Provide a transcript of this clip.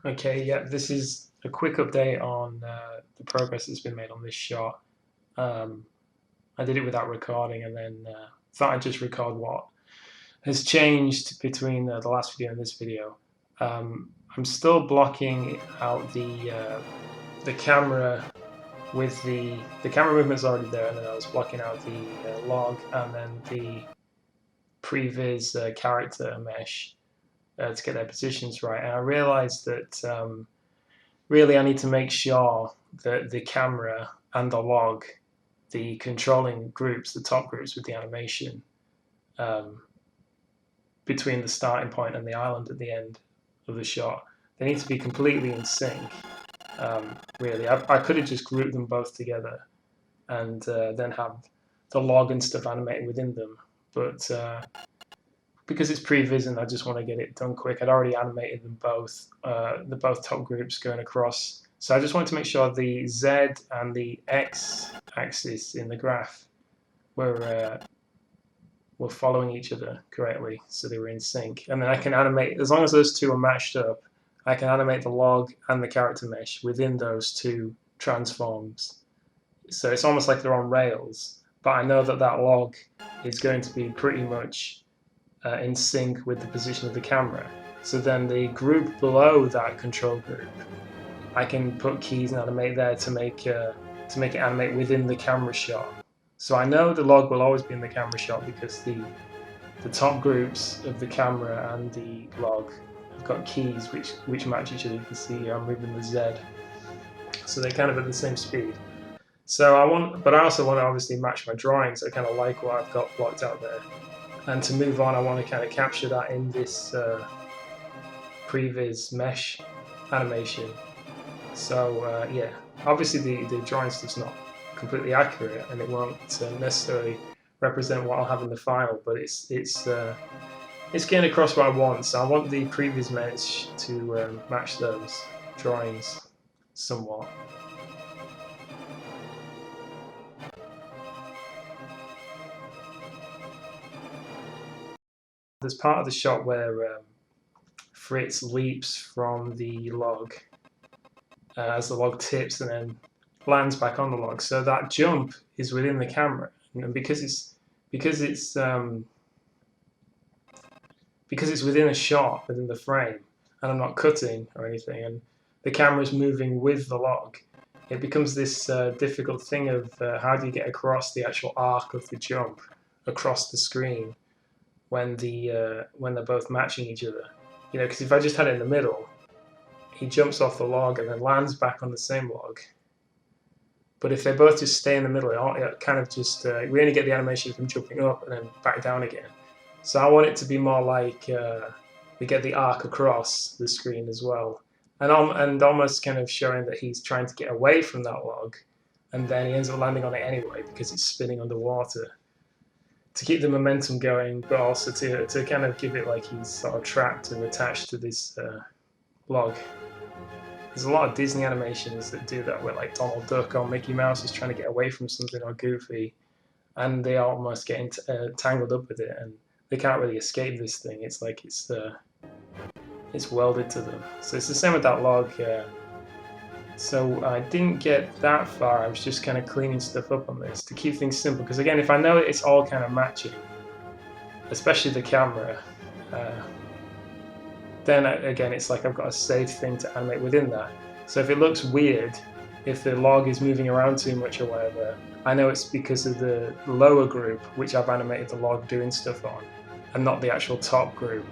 Okay, yeah, this is a quick update on the progress that's been made on this shot. I did it without recording, and then thought I'd just record what has changed between the last video and this video. I'm still blocking out the camera with the camera movement's already there, and then I was blocking out the log and then the pre-viz character mesh to get their positions right. And I realized that really I need to make sure that the camera and the log, the controlling groups, the top groups with the animation, between the starting point and the island at the end of the shot, they need to be completely in sync. Really, I could have just grouped them both together and then have the log and stuff animated within them, but because it's pre-viz and I just want to get it done quick, I'd already animated them both, the both top groups going across. So I just wanted to make sure the Z and the X axis in the graph were following each other correctly, so they were in sync. And then I can animate, as long as those two are matched up, I can animate the log and the character mesh within those two transforms. So it's almost like they're on rails, but I know that that log is going to be pretty much in sync with the position of the camera. So then the group below that control group, I can put keys and animate there to make it animate within the camera shot. So I know the log will always be in the camera shot because the top groups of the camera and the log have got keys which match each other. You can see I'm moving the Z, so they're kind of at the same speed. So but I also want to obviously match my drawings. I kind of like what I've got blocked out there. And to move on, I want to kind of capture that in this pre-viz mesh animation. So yeah, obviously the drawing stuff's not completely accurate, and it won't necessarily represent what I'll have in the file, but it's getting across what I want. So I want the pre-viz mesh to match those drawings somewhat. There's part of the shot where Fritz leaps from the log as the log tips and then lands back on the log. So that jump is within the camera, and because it's within a shot, within the frame, and I'm not cutting or anything, and the camera is moving with the log, it becomes this difficult thing of how do you get across the actual arc of the jump across the screen when they're both matching each other. You know, because if I just had it in the middle, he jumps off the log and then lands back on the same log. But if they both just stay in the middle, it kind of just we only get the animation from jumping up and then back down again. So I want it to be more like we get the arc across the screen as well, and almost kind of showing that he's trying to get away from that log, and then he ends up landing on it anyway because it's spinning underwater, to keep the momentum going, but also to kind of give it like he's sort of trapped and attached to this log. There's a lot of Disney animations that do that, where like Donald Duck or Mickey Mouse is trying to get away from something, or Goofy, and they almost get tangled up with it, and they can't really escape this thing. It's like it's welded to them. So it's the same with that log. So I didn't get that far. I was just kind of cleaning stuff up on this to keep things simple, because again, if I know it's all kind of matching, especially the camera, then again it's like I've got a safe thing to animate within that. So if it looks weird, if the log is moving around too much or whatever, I know it's because of the lower group which I've animated the log doing stuff on, and not the actual top group